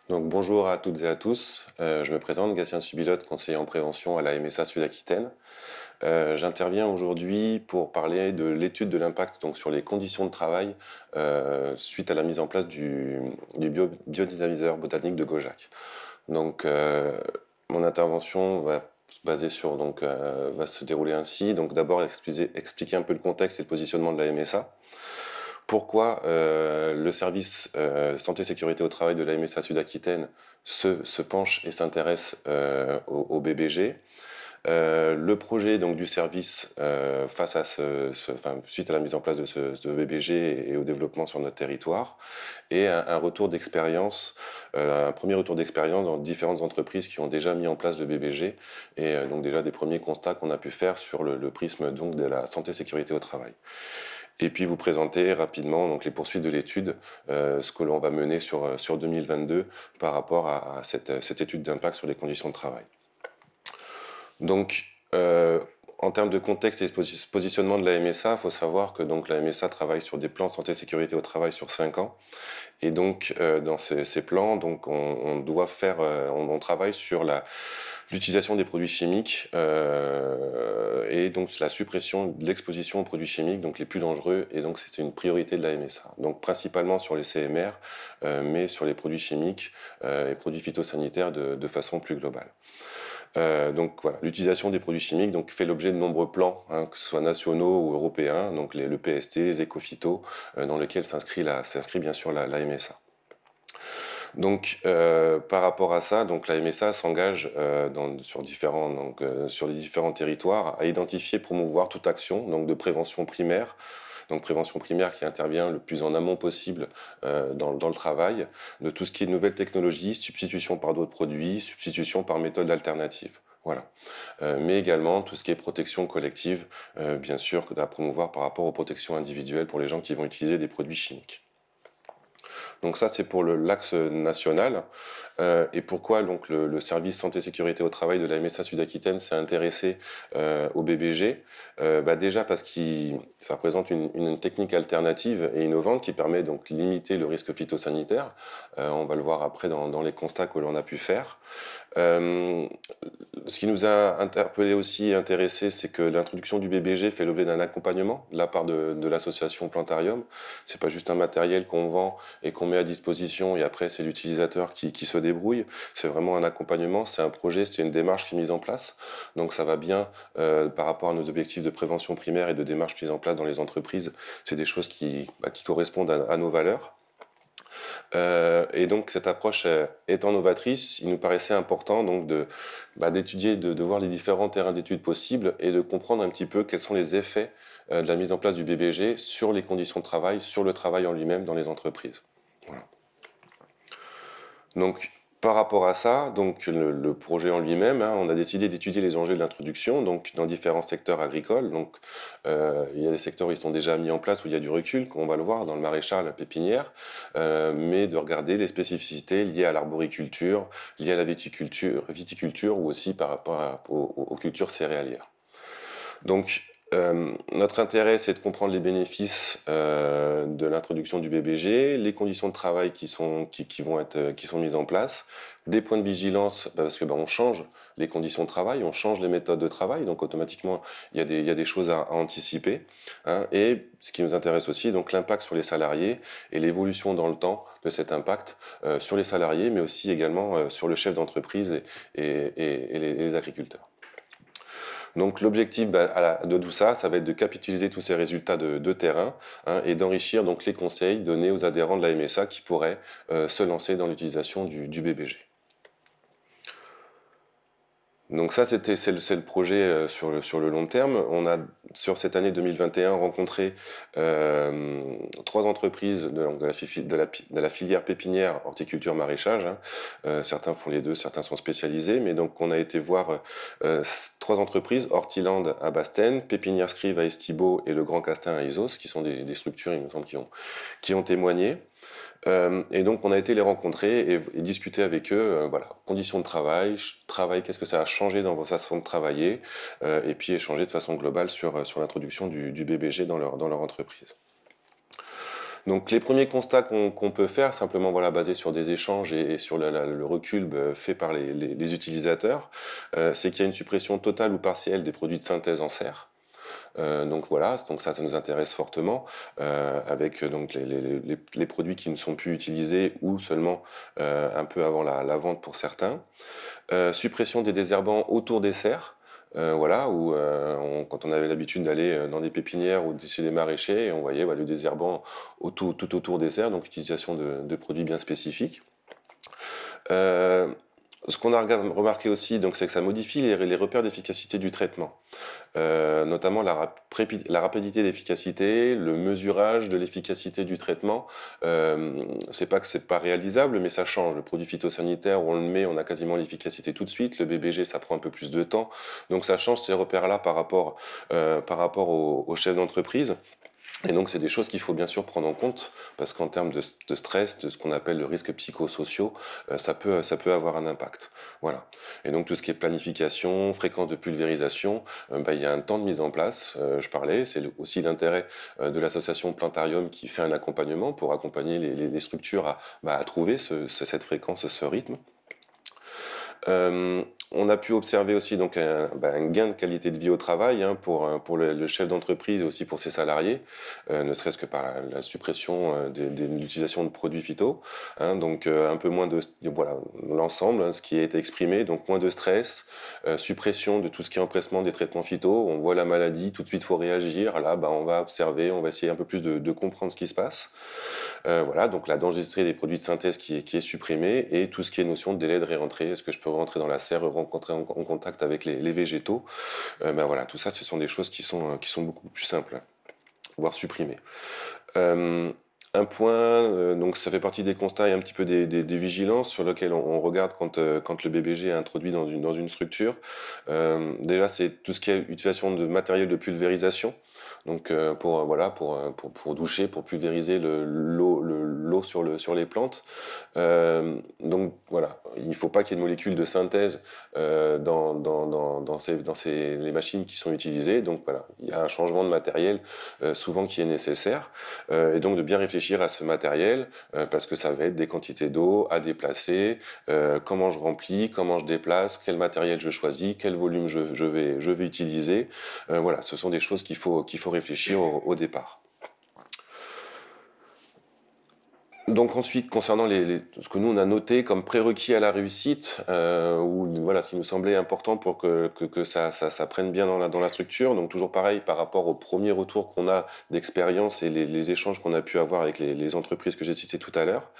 Donc, bonjour à toutes et à tous, je me présente, Gatien Subilote, conseiller en prévention à la MSA Sud-Aquitaine. J'interviens aujourd'hui pour parler de l'étude de l'impact donc, sur les conditions de travail suite à la mise en place du biodynamiseur botanique de Gaujac. Donc, mon intervention va se dérouler ainsi. Donc, d'abord expliquer un peu le contexte et le positionnement de la MSA. Pourquoi le service santé-sécurité au travail de la MSA Sud-Aquitaine se penche et s'intéresse au BBG. Le projet donc, du service face à suite à la mise en place de ce BBG et au développement sur notre territoire, et un retour d'expérience, un premier retour d'expérience dans différentes entreprises qui ont déjà mis en place le BBG, et donc déjà des premiers constats qu'on a pu faire sur le prisme donc, de la santé-sécurité au travail. Et puis vous présenter rapidement donc, les poursuites de l'étude, ce que l'on va mener sur 2022 par rapport à cette étude d'impact sur les conditions de travail. Donc, en termes de contexte et de positionnement de la MSA, il faut savoir que donc, la MSA travaille sur des plans santé-sécurité au travail sur 5 ans. Et donc, dans ces plans, donc, on travaille sur l'utilisation des produits chimiques et donc la suppression de l'exposition aux produits chimiques, donc les plus dangereux, et donc c'est une priorité de la MSA. Donc principalement sur les CMR, mais sur les produits chimiques et produits phytosanitaires de façon plus globale. Donc voilà, l'utilisation des produits chimiques donc, fait l'objet de nombreux plans, hein, que ce soit nationaux ou européens, donc le PST, les éco-phyto, dans lesquels s'inscrit bien sûr la MSA. Donc, par rapport à ça, donc, la MSA s'engage sur les différents territoires à identifier et promouvoir toute action donc, de prévention primaire. Donc prévention primaire qui intervient le plus en amont possible dans le travail, de tout ce qui est nouvelles technologies, substitution par d'autres produits, substitution par méthodes alternatives. Voilà. Mais également tout ce qui est protection collective, bien sûr, à promouvoir par rapport aux protections individuelles pour les gens qui vont utiliser des produits chimiques. Donc ça, c'est pour l'axe national. Et pourquoi donc, le service santé-sécurité au travail de la MSA Sud-Aquitaine s'est intéressé au BBG? Déjà parce que ça représente une technique alternative et innovante qui permet donc de limiter le risque phytosanitaire. On va le voir après dans les constats que l'on a pu faire. Ce qui nous a interpellé aussi et intéressé, c'est que l'introduction du BBG fait l'objet d'un accompagnement de la part de l'association Plantarium. C'est pas juste un matériel qu'on vend et qu'on met à disposition et après c'est l'utilisateur qui se débrouille. C'est vraiment un accompagnement, c'est un projet, c'est une démarche qui est mise en place. Donc ça va bien par rapport à nos objectifs de prévention primaire et de démarche mise en place dans les entreprises. C'est des choses qui correspondent à nos valeurs. Et donc cette approche étant novatrice, il nous paraissait important donc d'étudier, de voir les différents terrains d'études possibles et de comprendre un petit peu quels sont les effets de la mise en place du BBG sur les conditions de travail, sur le travail en lui-même dans les entreprises. Voilà. Donc, par rapport à ça, donc le projet en lui-même, hein, on a décidé d'étudier les enjeux de l'introduction donc dans différents secteurs agricoles. Donc, il y a des secteurs où ils sont déjà mis en place, où il y a du recul, comme on va le voir dans le maraîchage, la pépinière, mais de regarder les spécificités liées à l'arboriculture, liées à la viticulture ou aussi par rapport aux cultures céréalières. Donc, notre intérêt, c'est de comprendre les bénéfices de l'introduction du BBG, les conditions de travail qui sont mises en place, des points de vigilance, parce que on change les conditions de travail, on change les méthodes de travail, donc automatiquement, il y a des choses à anticiper. Hein, et ce qui nous intéresse aussi, donc l'impact sur les salariés et l'évolution dans le temps de cet impact sur les salariés, mais aussi également sur le chef d'entreprise et les agriculteurs. Donc l'objectif de tout ça, ça va être de capitaliser tous ces résultats de terrain, hein, et d'enrichir donc les conseils donnés aux adhérents de la MSA qui pourraient se lancer dans l'utilisation du BBG. Donc ça, c'est le projet sur le long terme. On a, sur cette année 2021, rencontré 3 entreprises de la filière pépinière, horticulture, maraîchage. Hein. Certains font les deux, certains sont spécialisés. Mais donc, on a été voir 3 entreprises, Hortiland à Basten, Pépinière Scrive à Estibeaux et Le Grand Castin à Isos, qui sont des structures, il me semble, qui ont témoigné. Et donc on a été les rencontrer et discuter avec eux, voilà, conditions de travail, travail, qu'est-ce que ça a changé dans vos façons de travailler, et puis échanger de façon globale sur l'introduction du BBG dans leur entreprise. Donc les premiers constats qu'on peut faire, simplement voilà, basés sur des échanges et sur le recul fait par les utilisateurs, c'est qu'il y a une suppression totale ou partielle des produits de synthèse en serre. Donc voilà, donc ça nous intéresse fortement, avec donc les produits qui ne sont plus utilisés ou seulement un peu avant la vente pour certains. Suppression des désherbants autour des serres, voilà, où quand on avait l'habitude d'aller dans des pépinières ou chez des maraîchers, on voyait le désherbant tout autour des serres, donc utilisation de produits bien spécifiques. Euh, Ce qu'on a remarqué aussi, donc, c'est que ça modifie les repères d'efficacité du traitement. Notamment la rapidité d'efficacité, le mesurage de l'efficacité du traitement. C'est pas que c'est pas réalisable, mais ça change. Le produit phytosanitaire, on le met, on a quasiment l'efficacité tout de suite. Le BBG, ça prend un peu plus de temps. Donc ça change ces repères-là par rapport aux chefs d'entreprise. Et donc, c'est des choses qu'il faut bien sûr prendre en compte, parce qu'en termes de stress, de ce qu'on appelle le risque psychosociaux, ça peut avoir un impact. Voilà. Et donc, tout ce qui est planification, fréquence de pulvérisation, il y a un temps de mise en place, je parlais, c'est aussi l'intérêt de l'association Plantarium qui fait un accompagnement pour accompagner les structures à trouver cette fréquence, ce rythme. On a pu observer aussi donc un gain de qualité de vie au travail, hein, pour le chef d'entreprise et aussi pour ses salariés, ne serait-ce que par la suppression de l'utilisation de produits phyto, hein, donc un peu moins voilà, l'ensemble, hein, ce qui a été exprimé, donc moins de stress, suppression de tout ce qui est empressement des traitements phyto. On voit la maladie, tout de suite il faut réagir, là on va observer, on va essayer un peu plus de comprendre ce qui se passe. Voilà, donc la dangerosité des produits de synthèse qui est supprimée, et tout ce qui est notion de délai de réentrée. Est-ce que je peux rentrer dans la serre, rencontrer en contact avec les végétaux? Voilà, tout ça, ce sont des choses qui sont beaucoup plus simples, voire supprimées. Un point, donc ça fait partie des constats et un petit peu des vigilances sur lesquelles on regarde quand le BBG est introduit dans une structure. Déjà, c'est tout ce qui est utilisation de matériel de pulvérisation. Donc pour doucher, pour pulvériser l'eau sur les plantes. Donc voilà, il ne faut pas qu'il y ait de molécules de synthèse dans les machines qui sont utilisées. Donc voilà, il y a un changement de matériel souvent qui est nécessaire. Et donc de bien réfléchir à ce matériel, parce que ça va être des quantités d'eau à déplacer, comment je remplis, comment je déplace, quel matériel je choisis, quel volume je vais utiliser. Voilà, ce sont des choses qu'il faut réfléchir au départ. Donc ensuite, concernant ce que nous on a noté comme prérequis à la réussite, ou voilà, ce qui nous semblait important pour que ça prenne bien dans la structure. Donc toujours pareil, par rapport au premier retour qu'on a d'expérience et les échanges qu'on a pu avoir avec les entreprises que j'ai citées tout à l'heure.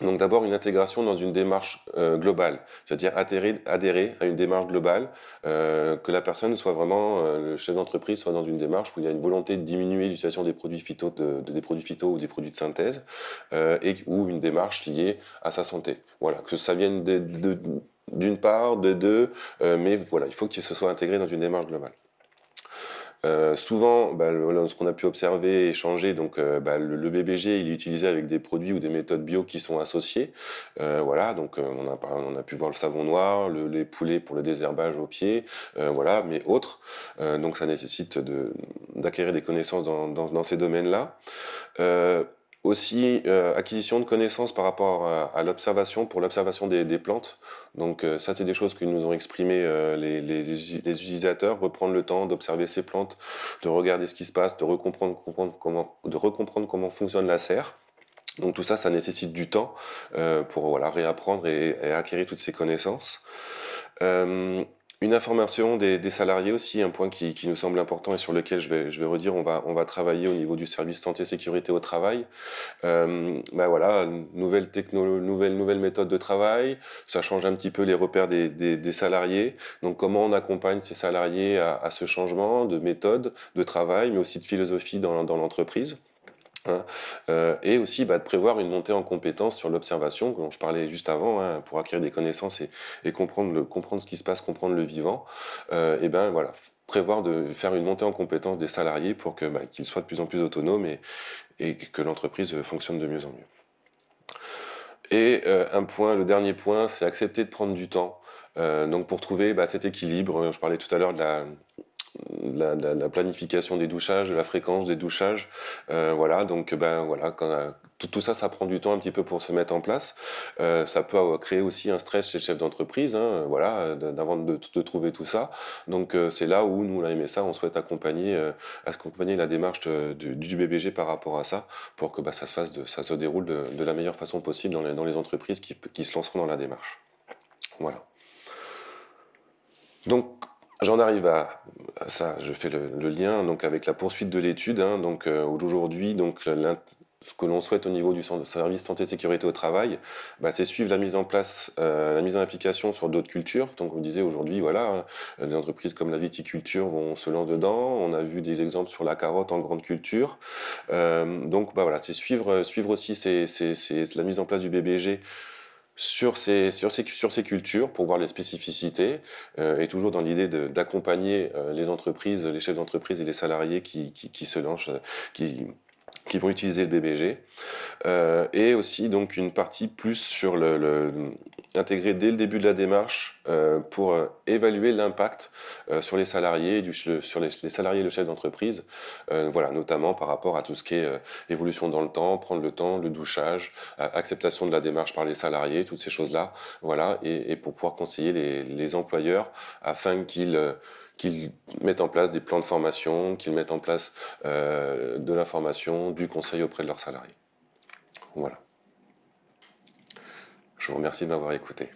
Donc d'abord une intégration dans une démarche globale, c'est-à-dire adhérer à une démarche globale, que la personne soit vraiment, le chef d'entreprise soit dans une démarche où il y a une volonté de diminuer l'utilisation des produits phyto, des produits phyto ou des produits de synthèse, ou une démarche liée à sa santé. Voilà, que ça vienne d'une part, de deux, mais voilà, il faut que ce soit intégré dans une démarche globale. Souvent, ce qu'on a pu observer et échanger, donc le BBG, il est utilisé avec des produits ou des méthodes bio qui sont associées. Voilà, donc on a pu voir le savon noir, les poulets pour le désherbage au pied, voilà, mais autres. Donc ça nécessite d'acquérir des connaissances dans ces domaines-là. Aussi, acquisition de connaissances par rapport à l'observation, pour l'observation des plantes. Donc ça, c'est des choses que nous ont exprimées les utilisateurs, reprendre le temps d'observer ces plantes, de regarder ce qui se passe, de recomprendre comment fonctionne la serre. Donc tout ça, ça nécessite du temps pour voilà, réapprendre et acquérir toutes ces connaissances. Une information des salariés aussi, un point qui nous semble important et sur lequel je vais redire, on va travailler au niveau du service santé sécurité au travail. Voilà, nouvelle méthode de travail, ça change un petit peu les repères des salariés. Donc comment on accompagne ces salariés à ce changement de méthode de travail, mais aussi de philosophie dans l'entreprise. Hein, et aussi de prévoir une montée en compétences sur l'observation, dont je parlais juste avant, hein, pour acquérir des connaissances et comprendre ce qui se passe, comprendre le vivant. Et voilà, prévoir de faire une montée en compétence des salariés pour que, qu'ils soient de plus en plus autonomes et que l'entreprise fonctionne de mieux en mieux. Et le dernier point, c'est accepter de prendre du temps. Donc pour trouver cet équilibre, je parlais tout à l'heure de la planification des douchages, de la fréquence des douchages. Voilà, donc voilà, tout ça, ça prend du temps un petit peu pour se mettre en place. Ça peut créer aussi un stress chez le chef d'entreprise, hein, voilà, avant de trouver tout ça. Donc c'est là où nous, la MSA, on souhaite accompagner la démarche du BBG par rapport à ça, pour que ça se déroule de la meilleure façon possible dans les entreprises qui se lanceront dans la démarche. Voilà. Donc, j'en arrive à ça, je fais le lien donc, avec la poursuite de l'étude. Hein, donc, aujourd'hui, ce que l'on souhaite au niveau du service santé et sécurité au travail, c'est suivre la mise en place, la mise en application sur d'autres cultures. Donc, on disait aujourd'hui, voilà, des entreprises comme la viticulture vont se lancer dedans. On a vu des exemples sur la carotte en grande culture. Donc, voilà, c'est suivre aussi la mise en place du BBG sur ces cultures pour voir les spécificités et toujours dans l'idée d'accompagner les entreprises, les chefs d'entreprise et les salariés qui se lancent, qui vont utiliser le BBG. Et aussi donc une partie plus sur intégrer dès le début de la démarche pour évaluer l'impact sur les salariés, sur les salariés et le chef d'entreprise, voilà, notamment par rapport à tout ce qui est évolution dans le temps, le douchage, acceptation de la démarche par les salariés, toutes ces choses-là, voilà, et pour pouvoir conseiller les employeurs afin qu'ils mettent en place des plans de formation, qu'ils mettent en place de l'information, du conseil auprès de leurs salariés. Voilà. Je vous remercie de m'avoir écouté.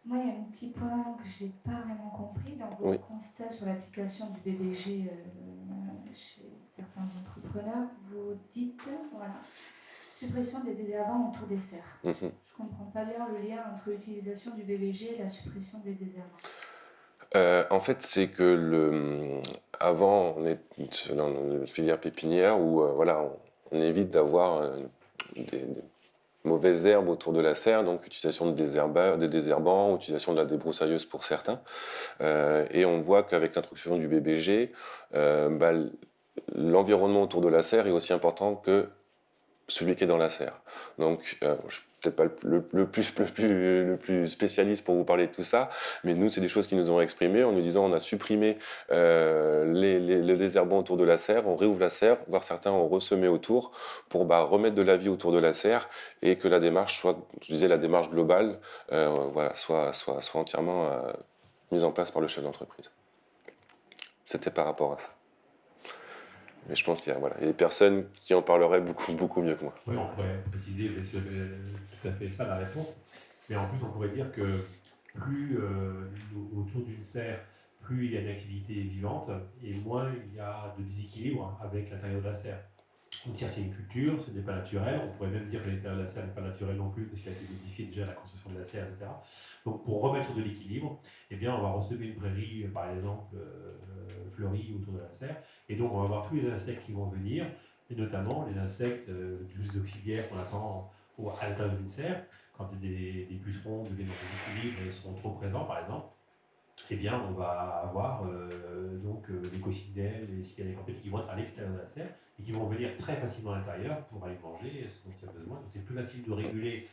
Moi, il y a un petit point que je n'ai pas vraiment compris dans vos constats sur l'application du BBG chez certains entrepreneurs. Vous dites, voilà, suppression des désherbants autour des serres. Je ne comprends pas bien le lien entre l'utilisation du BBG et la suppression des désherbants. En fait, c'est que avant, on est dans une filière pépinière où voilà, on évite d'avoir des mauvaises herbes autour de la serre, donc utilisation des désherbants, utilisation de la débroussailleuse pour certains. Et on voit qu'avec l'introduction du BBG, l'environnement autour de la serre est aussi important que celui qui est dans la serre. Donc, je ne suis peut-être pas le plus spécialiste pour vous parler de tout ça, mais nous, c'est des choses qui nous ont exprimées en nous disant on a supprimé les désherbants autour de la serre, on réouvre la serre, voire certains ont ressemé autour pour remettre de la vie autour de la serre et que la démarche soit, je disais, la démarche globale, voilà, soit entièrement mise en place par le chef d'entreprise. C'était par rapport à ça. Mais je pense qu'il y a des personnes qui en parleraient beaucoup mieux que moi. Oui, on pourrait préciser tout à fait ça, la réponse. Mais en plus, on pourrait dire que plus autour d'une serre, plus il y a une activité vivante et moins il y a de déséquilibre avec l'intérieur de la serre. Une serre, c'est une culture, ce n'est pas naturel. On pourrait même dire que l'extérieur de la serre n'est pas naturel non plus, parce qu'il a été modifié déjà la construction de la serre, etc. Donc, pour remettre de l'équilibre, eh bien, on va ressemer une prairie, par exemple, fleurie autour de la serre. Et donc, on va avoir tous les insectes qui vont venir, et notamment les insectes plus auxiliaires qu'on attend à l'intérieur d'une serre. Quand des pucerons deviennent en déséquilibre et sont trop présents, par exemple, eh bien, on va avoir les coccinelles, les cigales qui vont être à l'extérieur de la serre et qui vont venir très facilement à l'intérieur pour aller manger ce dont il y a besoin. Donc, c'est plus facile de réguler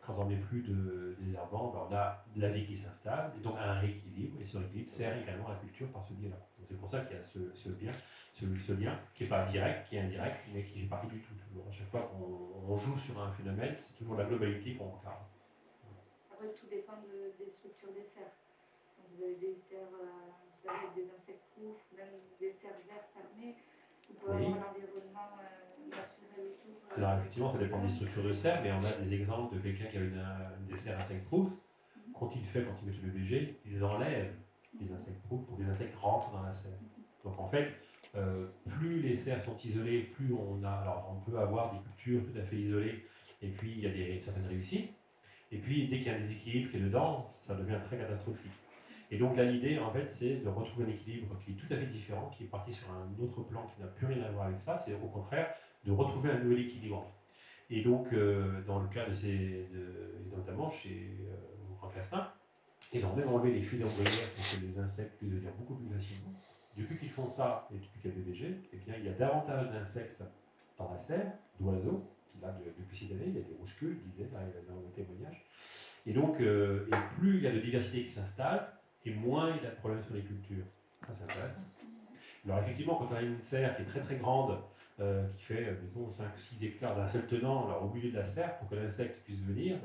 quand on n'est plus de désherbants, on a de la vie qui s'installe, et donc un rééquilibre, et ce rééquilibre sert également à la culture par ce biais-là. C'est pour ça qu'il y a ce lien qui n'est pas direct, qui est indirect, mais qui fait partie du tout. Toujours. À chaque fois qu'on joue sur un phénomène, c'est toujours la globalité qu'on regarde. Après, tout dépend des structures des serres. Donc, vous avez des serres avec des insectes-proof, même des serres vertes fermées. Vous pouvez avoir l'environnement naturel autour. Alors, effectivement, ça dépend des structures de serre, mais on a des exemples de quelqu'un qui a des serres insectes-proof. Quand il met le BBG, ils enlèvent les insectes-proof pour que les insectes rentrent dans la serre. Donc, en fait, plus les serres sont isolées, plus on a. Alors, on peut avoir des cultures tout à fait isolées, et puis il y a certaines réussites. Et puis, dès qu'il y a un déséquilibre qui est dedans, ça devient très catastrophique. Et donc là, l'idée, en fait, c'est de retrouver un équilibre qui est tout à fait différent, qui est parti sur un autre plan qui n'a plus rien à voir avec ça. C'est au contraire de retrouver un nouvel équilibre. Et donc, dans le cas de et notamment chez Grand Castin, ils ont même enlevé les fils d'ombrière pour que les insectes puissent venir beaucoup plus facilement. Depuis qu'ils font ça, et depuis qu'il y a BBG, eh bien, il y a davantage d'insectes dans la serre, d'oiseaux, là, depuis cette année, il y a des rouges-queues, il disait, là, dans le témoignage. Et donc, et plus il y a de diversité qui s'installe, et moins il y a de problèmes sur les cultures. Ça, c'est intéressant. Alors effectivement, quand on a une serre qui est très très grande, qui fait, disons, 5-6 hectares d'un seul tenant, alors au milieu de la serre, pour que l'insecte puisse venir,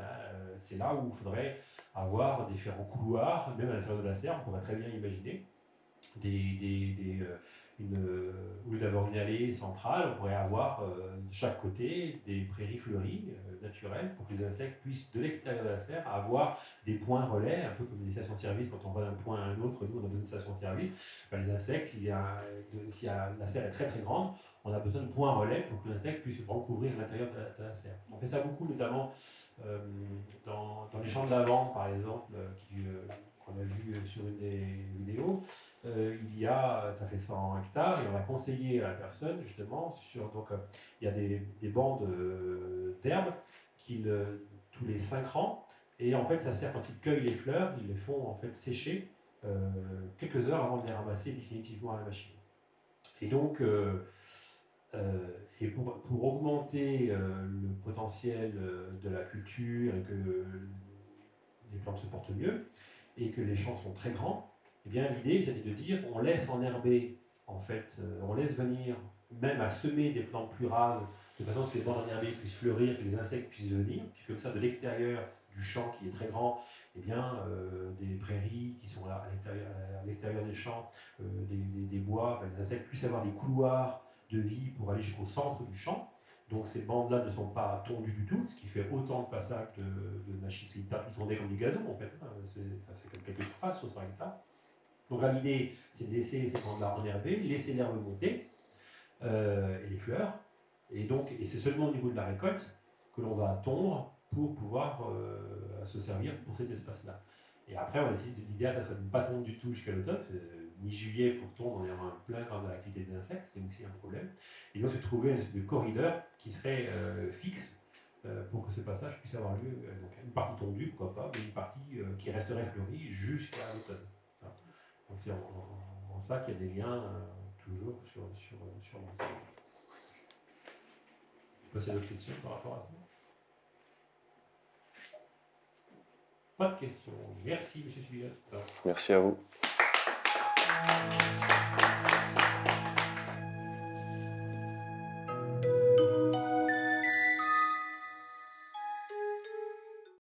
c'est là où il faudrait avoir différents couloirs, même à l'intérieur de la serre, on pourrait très bien imaginer au lieu d'avoir une allée centrale, on pourrait avoir de chaque côté des prairies fleuries naturelles pour que les insectes puissent, de l'extérieur de la serre, avoir des points relais, un peu comme des stations-service. Quand on va d'un point à un autre, nous on a besoin de stations-service. Les insectes, si la serre est très très grande, on a besoin de points relais pour que l'insecte puisse recouvrir l'intérieur de la serre. On fait ça beaucoup, notamment dans les champs de lavande, par exemple, qu'on a vu sur une des vidéos. Ça fait 100 hectares, et on a conseillé à la personne, justement, il y a des bandes d'herbes tous les 5 rangs, et en fait, ça sert quand ils cueillent les fleurs, ils les font en fait sécher quelques heures avant de les ramasser définitivement à la machine. Et donc, pour augmenter le potentiel de la culture et que les plantes se portent mieux, et que les champs sont très grands, eh bien l'idée c'était de dire on laisse enherber, en fait, on laisse venir même à semer des plantes plus rases, de façon à ce que les bandes enherbées puissent fleurir, que les insectes puissent venir, puis comme ça de l'extérieur du champ qui est très grand, eh bien des prairies qui sont là à l'extérieur des champs, des bois, les insectes puissent avoir des couloirs de vie pour aller jusqu'au centre du champ. Donc ces bandes-là ne sont pas tondues du tout, ce qui fait autant de passages de machines. Ils tondaient comme du gazon en fait. C'est comme quelques surfaces, 60 hectares. Donc là, l'idée, c'est de laisser ces bandes-là enherber, laisser l'herbe monter, et les fleurs. Et c'est seulement au niveau de la récolte que l'on va tondre pour pouvoir se servir pour cet espace-là. Et après, on va essayer, l'idéal, ça serait de ne pas tondre du tout jusqu'à l'automne. Mi-juillet, pour tondre, on est en plein quand de l'activité des insectes, c'est aussi un problème. Et donc, se trouver une espèce de corridor qui serait fixe pour que ce passage puisse avoir lieu. Donc, une partie tondue, pourquoi pas, mais une partie qui resterait fleurie jusqu'à l'automne. Voilà. Donc, c'est en ça qu'il y a des liens toujours sur l'ensemble. Je sais pas s'il y a d'autres questions par rapport à ça. Pas de questions. Merci, M. Subilot. Merci à vous.